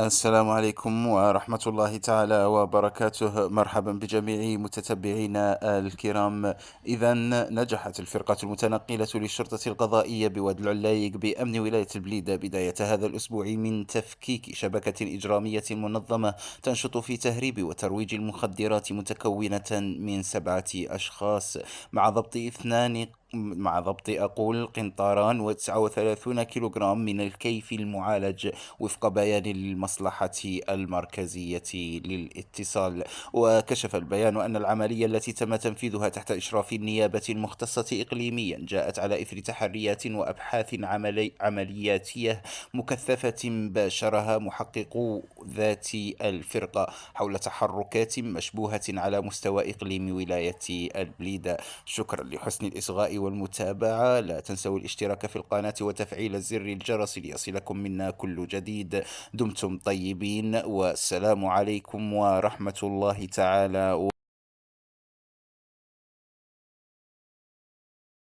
السلام عليكم ورحمة الله تعالى وبركاته. مرحبا بجميع متتبعينا الكرام. إذا نجحت الفرقة المتنقلة للشرطة القضائية بواد العلايق بأمن ولاية البليدة بداية هذا الأسبوع من تفكيك شبكة إجرامية منظمة تنشط في تهريب وترويج المخدرات متكونة من 7 أشخاص، مع ضبط اثنان مع ضبط قنطاران و39 كيلوغرام من الكيف المعالج وفق بيان المصلحة المركزية للاتصال. وكشف البيان أن العملية التي تم تنفيذها تحت إشراف النيابة المختصة إقليميا جاءت على إثر تحريات وأبحاث عملياتية مكثفة باشرها محققو ذات الفرقة حول تحركات مشبوهة على مستوى إقليم ولاية البليدة. شكرا لحسن الإصغاء والمتابعة، لا تنسوا الاشتراك في القناة وتفعيل زر الجرس ليصلكم منا كل جديد. دمتم طيبين، والسلام عليكم ورحمة الله تعالى